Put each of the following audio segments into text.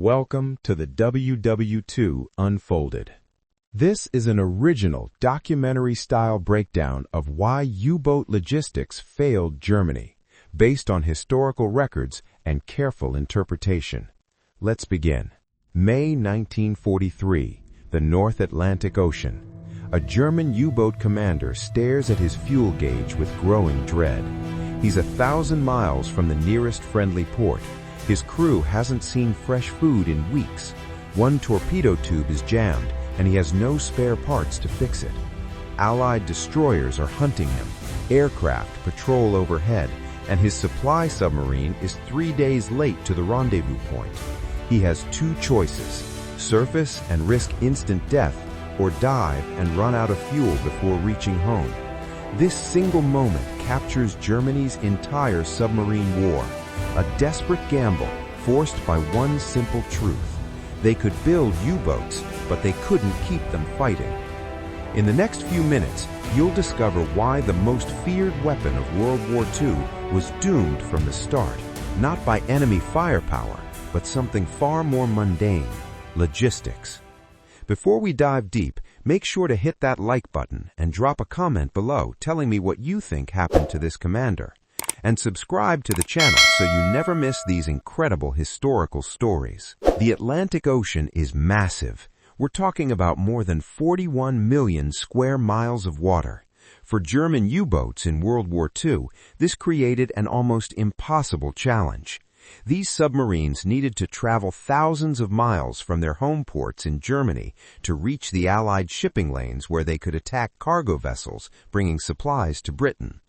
Welcome to the WW2 Unfolded. This is an original documentary-style breakdown of why U-boat logistics failed Germany, based on historical records and careful interpretation. Let's begin. May 1943, the North Atlantic Ocean. A German U-boat commander stares at his fuel gauge with growing dread. He's 1,000 miles from the nearest friendly port. His crew hasn't seen fresh food in weeks. One torpedo tube is jammed, and he has no spare parts to fix it. Allied destroyers are hunting him. Aircraft patrol overhead, and his supply submarine is 3 days late to the rendezvous point. He has two choices: surface and risk instant death, or dive and run out of fuel before reaching home. This single moment captures Germany's entire submarine war. A desperate gamble forced by one simple truth. They could build U-boats, but they couldn't keep them fighting. In the next few minutes, you'll discover why the most feared weapon of World War II was doomed from the start, not by enemy firepower, but something far more mundane: logistics. Before we dive deep, make sure to hit that like button and drop a comment below telling me what you think happened to this commander. And subscribe to the channel so you never miss these incredible historical stories. The Atlantic Ocean is massive. We're talking about more than 41 million square miles of water. For German U-boats in World War II, this created an almost impossible challenge. These submarines needed to travel thousands of miles from their home ports in Germany to reach the Allied shipping lanes where they could attack cargo vessels bringing supplies to Britain.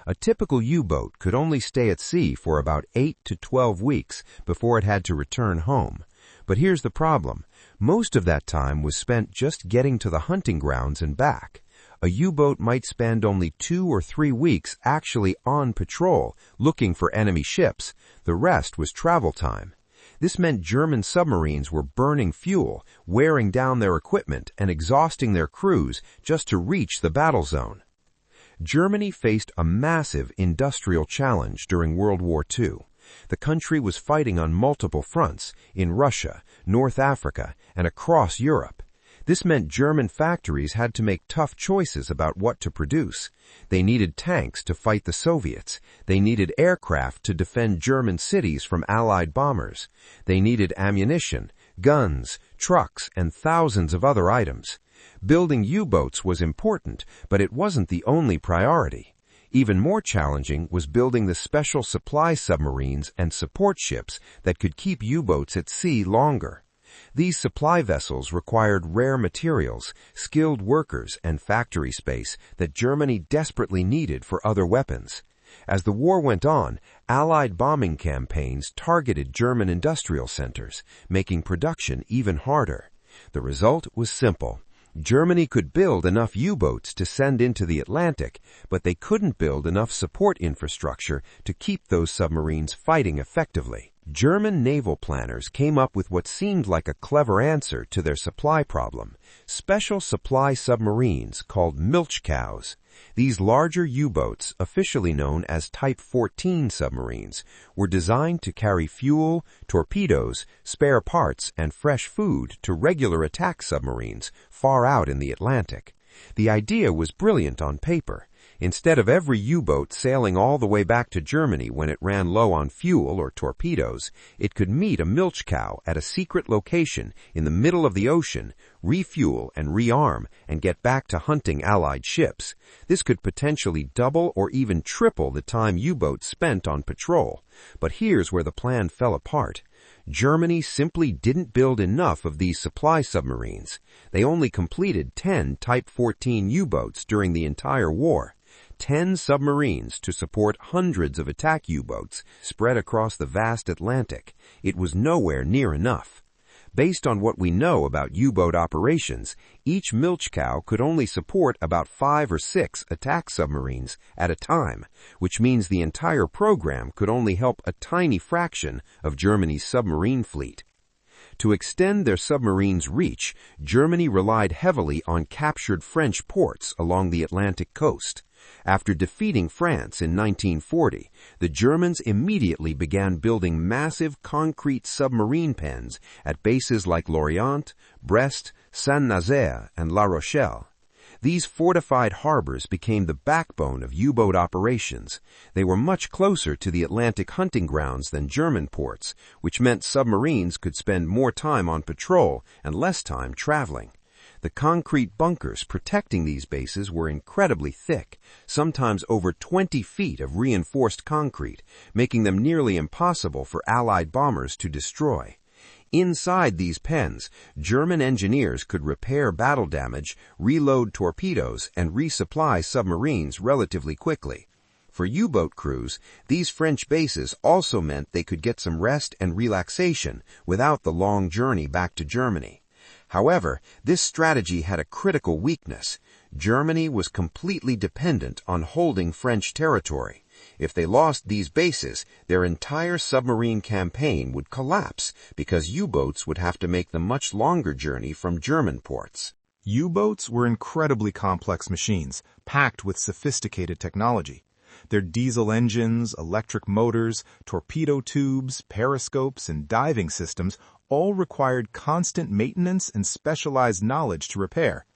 A typical U-boat could only stay at sea for about 8 to 12 weeks before it had to return home. But here's the problem. Most of that time was spent just getting to the hunting grounds and back. A U-boat might spend only 2 or 3 weeks actually on patrol, looking for enemy ships. The rest was travel time. This meant German submarines were burning fuel, wearing down their equipment, and exhausting their crews just to reach the battle zone. Germany faced a massive industrial challenge during World War II. The country was fighting on multiple fronts, in Russia, North Africa, and across Europe. This meant German factories had to make tough choices about what to produce. They needed tanks to fight the Soviets. They needed aircraft to defend German cities from Allied bombers. They needed ammunition, guns, trucks, and thousands of other items. Building U-boats was important, but it wasn't the only priority. Even more challenging was building the special supply submarines and support ships that could keep U-boats at sea longer. These supply vessels required rare materials, skilled workers, and factory space that Germany desperately needed for other weapons. As the war went on, Allied bombing campaigns targeted German industrial centers, making production even harder. The result was simple. Germany could build enough U-boats to send into the Atlantic, but they couldn't build enough support infrastructure to keep those submarines fighting effectively. German naval planners came up with what seemed like a clever answer to their supply problem: special supply submarines called Milch Cows. These larger U-boats, officially known as Type 14 submarines, were designed to carry fuel, torpedoes, spare parts, and fresh food to regular attack submarines far out in the Atlantic. The idea was brilliant on paper. Instead of every U-boat sailing all the way back to Germany when it ran low on fuel or torpedoes, it could meet a milch cow at a secret location in the middle of the ocean, refuel and rearm, and get back to hunting Allied ships. This could potentially double or even triple the time U-boats spent on patrol. But here's where the plan fell apart. Germany simply didn't build enough of these supply submarines. They only completed 10 Type 14 U-boats during the entire war. 10 submarines to support hundreds of attack U-boats spread across the vast Atlantic. It was nowhere near enough. Based on what we know about U-boat operations, each milch cow could only support about 5 or 6 attack submarines at a time, which means the entire program could only help a tiny fraction of Germany's submarine fleet. To extend their submarines' reach, Germany relied heavily on captured French ports along the Atlantic coast. After defeating France in 1940, the Germans immediately began building massive concrete submarine pens at bases like Lorient, Brest, Saint-Nazaire, and La Rochelle. These fortified harbors became the backbone of U-boat operations. They were much closer to the Atlantic hunting grounds than German ports, which meant submarines could spend more time on patrol and less time traveling. The concrete bunkers protecting these bases were incredibly thick, sometimes over 20 feet of reinforced concrete, making them nearly impossible for Allied bombers to destroy. Inside these pens, German engineers could repair battle damage, reload torpedoes, and resupply submarines relatively quickly. For U-boat crews, these French bases also meant they could get some rest and relaxation without the long journey back to Germany. However, this strategy had a critical weakness. Germany was completely dependent on holding French territory. If they lost these bases, their entire submarine campaign would collapse because U-boats would have to make the much longer journey from German ports. U-boats were incredibly complex machines, packed with sophisticated technology. Their diesel engines, electric motors, torpedo tubes, periscopes, and diving systems all required constant maintenance and specialized knowledge to repair.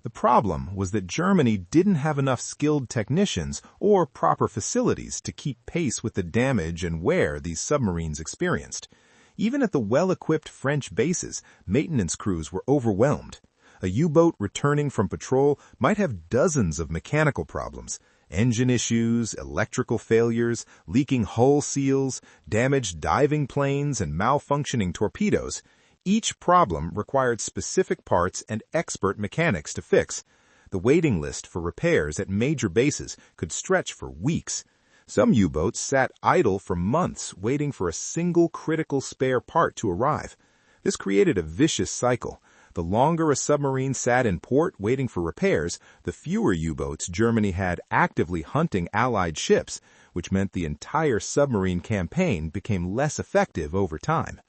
The problem was that Germany didn't have enough skilled technicians or proper facilities to keep pace with the damage and wear these submarines experienced. Even at the well-equipped French bases, maintenance crews were overwhelmed. A U-boat returning from patrol might have dozens of mechanical problems: engine issues, electrical failures, leaking hull seals, damaged diving planes, and malfunctioning torpedoes. Each problem required specific parts and expert mechanics to fix. The waiting list for repairs at major bases could stretch for weeks. Some U-boats sat idle for months waiting for a single critical spare part to arrive. This created a vicious cycle. The longer a submarine sat in port waiting for repairs, the fewer U-boats Germany had actively hunting Allied ships, which meant the entire submarine campaign became less effective over time.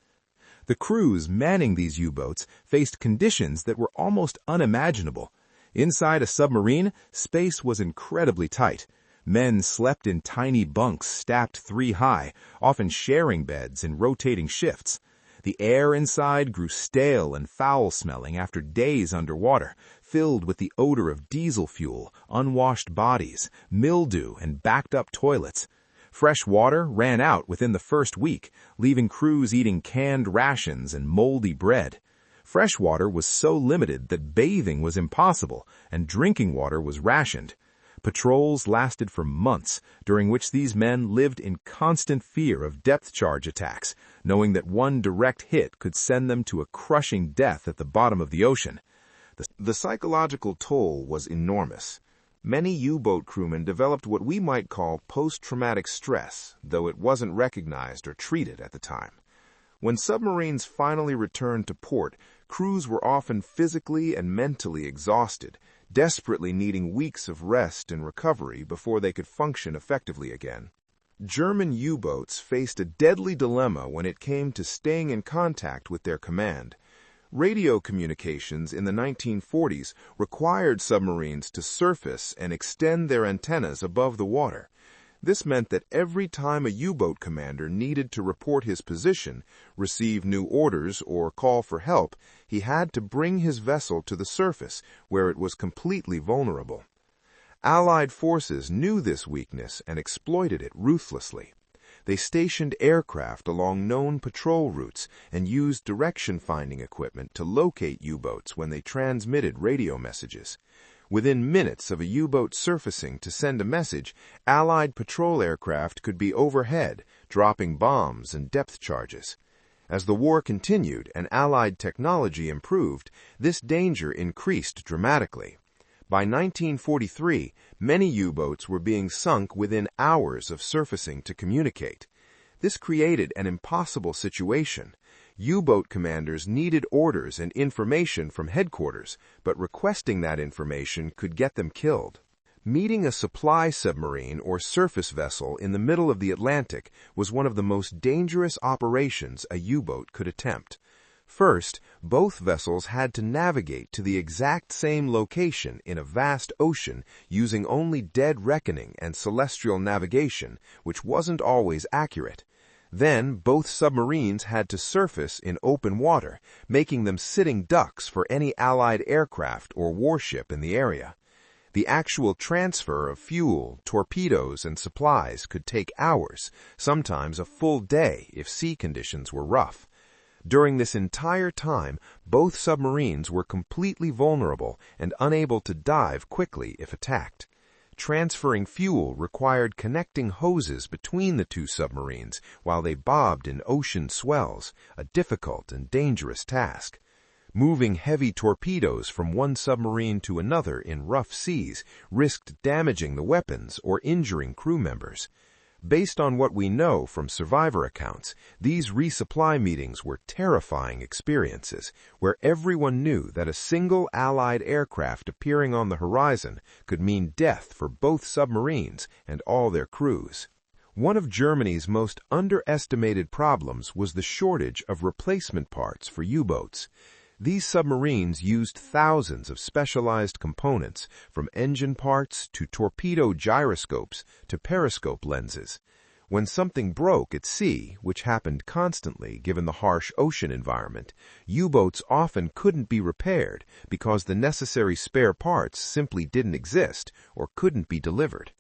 The crews manning these U-boats faced conditions that were almost unimaginable. Inside a submarine, space was incredibly tight. Men slept in tiny bunks stacked 3 high, often sharing beds in rotating shifts. The air inside grew stale and foul-smelling after days underwater, filled with the odor of diesel fuel, unwashed bodies, mildew, and backed-up toilets. Fresh water ran out within the first week, leaving crews eating canned rations and moldy bread. Fresh water was so limited that bathing was impossible, and drinking water was rationed. Patrols lasted for months, during which these men lived in constant fear of depth charge attacks, knowing that one direct hit could send them to a crushing death at the bottom of the ocean. The psychological toll was enormous. Many U-boat crewmen developed what we might call post-traumatic stress, though it wasn't recognized or treated at the time. When submarines finally returned to port, crews were often physically and mentally exhausted, desperately needing weeks of rest and recovery before they could function effectively again. German U-boats faced a deadly dilemma when it came to staying in contact with their command. Radio communications in the 1940s required submarines to surface and extend their antennas above the water. This meant that every time a U-boat commander needed to report his position, receive new orders, or call for help, he had to bring his vessel to the surface, where it was completely vulnerable. Allied forces knew this weakness and exploited it ruthlessly. They stationed aircraft along known patrol routes and used direction-finding equipment to locate U-boats when they transmitted radio messages. Within minutes of a U-boat surfacing to send a message, Allied patrol aircraft could be overhead, dropping bombs and depth charges. As the war continued and Allied technology improved, this danger increased dramatically. By 1943, many U-boats were being sunk within hours of surfacing to communicate. This created an impossible situation. U-boat commanders needed orders and information from headquarters, but requesting that information could get them killed. Meeting a supply submarine or surface vessel in the middle of the Atlantic was one of the most dangerous operations a U-boat could attempt. First, both vessels had to navigate to the exact same location in a vast ocean using only dead reckoning and celestial navigation, which wasn't always accurate. Then, both submarines had to surface in open water, making them sitting ducks for any Allied aircraft or warship in the area. The actual transfer of fuel, torpedoes, and supplies could take hours, sometimes a full day if sea conditions were rough. During this entire time, both submarines were completely vulnerable and unable to dive quickly if attacked. Transferring fuel required connecting hoses between the two submarines while they bobbed in ocean swells, a difficult and dangerous task. Moving heavy torpedoes from one submarine to another in rough seas risked damaging the weapons or injuring crew members. Based on what we know from survivor accounts, these resupply meetings were terrifying experiences, where everyone knew that a single Allied aircraft appearing on the horizon could mean death for both submarines and all their crews. One of Germany's most underestimated problems was the shortage of replacement parts for U-boats. These submarines used thousands of specialized components, from engine parts to torpedo gyroscopes to periscope lenses. When something broke at sea, which happened constantly given the harsh ocean environment, U-boats often couldn't be repaired because the necessary spare parts simply didn't exist or couldn't be delivered.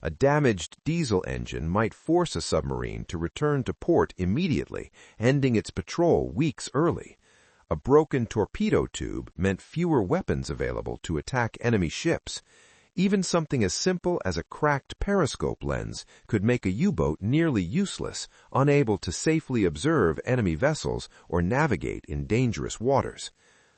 A damaged diesel engine might force a submarine to return to port immediately, ending its patrol weeks early. A broken torpedo tube meant fewer weapons available to attack enemy ships. Even something as simple as a cracked periscope lens could make a U-boat nearly useless, unable to safely observe enemy vessels or navigate in dangerous waters.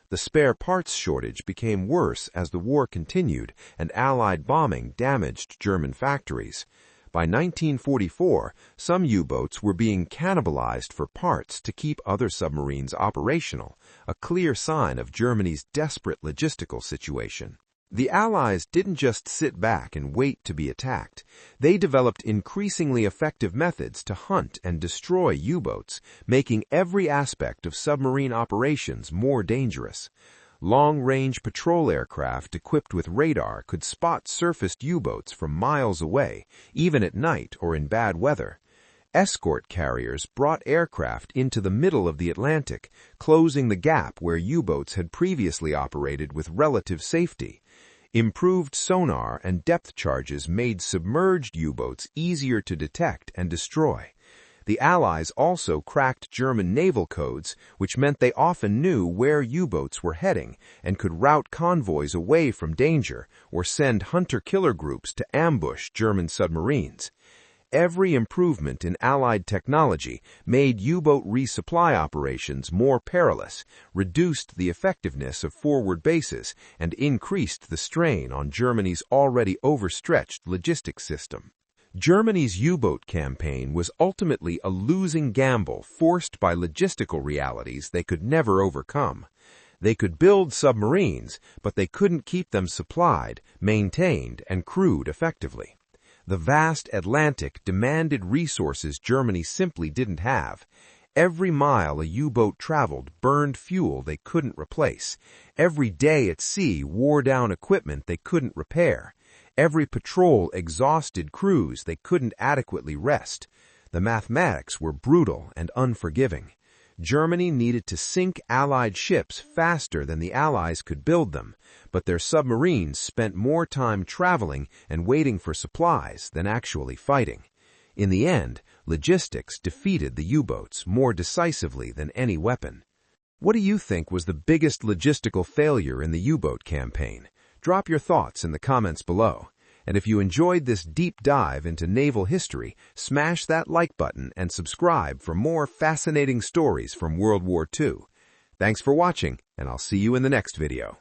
The spare parts shortage became worse as the war continued and Allied bombing damaged German factories. By 1944, some U-boats were being cannibalized for parts to keep other submarines operational, a clear sign of Germany's desperate logistical situation. The Allies didn't just sit back and wait to be attacked. They developed increasingly effective methods to hunt and destroy U-boats, making every aspect of submarine operations more dangerous. Long-range patrol aircraft equipped with radar could spot surfaced U-boats from miles away, even at night or in bad weather. Escort carriers brought aircraft into the middle of the Atlantic, closing the gap where U-boats had previously operated with relative safety. Improved sonar and depth charges made submerged U-boats easier to detect and destroy. The Allies also cracked German naval codes, which meant they often knew where U-boats were heading and could route convoys away from danger or send hunter-killer groups to ambush German submarines. Every improvement in Allied technology made U-boat resupply operations more perilous, reduced the effectiveness of forward bases, and increased the strain on Germany's already overstretched logistics system. Germany's U-boat campaign was ultimately a losing gamble forced by logistical realities they could never overcome. They could build submarines, but they couldn't keep them supplied, maintained, and crewed effectively. The vast Atlantic demanded resources Germany simply didn't have. Every mile a U-boat traveled burned fuel they couldn't replace. Every day at sea wore down equipment they couldn't repair. Every patrol exhausted crews they couldn't adequately rest. The mathematics were brutal and unforgiving. Germany needed to sink Allied ships faster than the Allies could build them, but their submarines spent more time traveling and waiting for supplies than actually fighting. In the end, logistics defeated the U-boats more decisively than any weapon. What do you think was the biggest logistical failure in the U-boat campaign? Drop your thoughts in the comments below. And if you enjoyed this deep dive into naval history, smash that like button and subscribe for more fascinating stories from World War II. Thanks for watching, and I'll see you in the next video.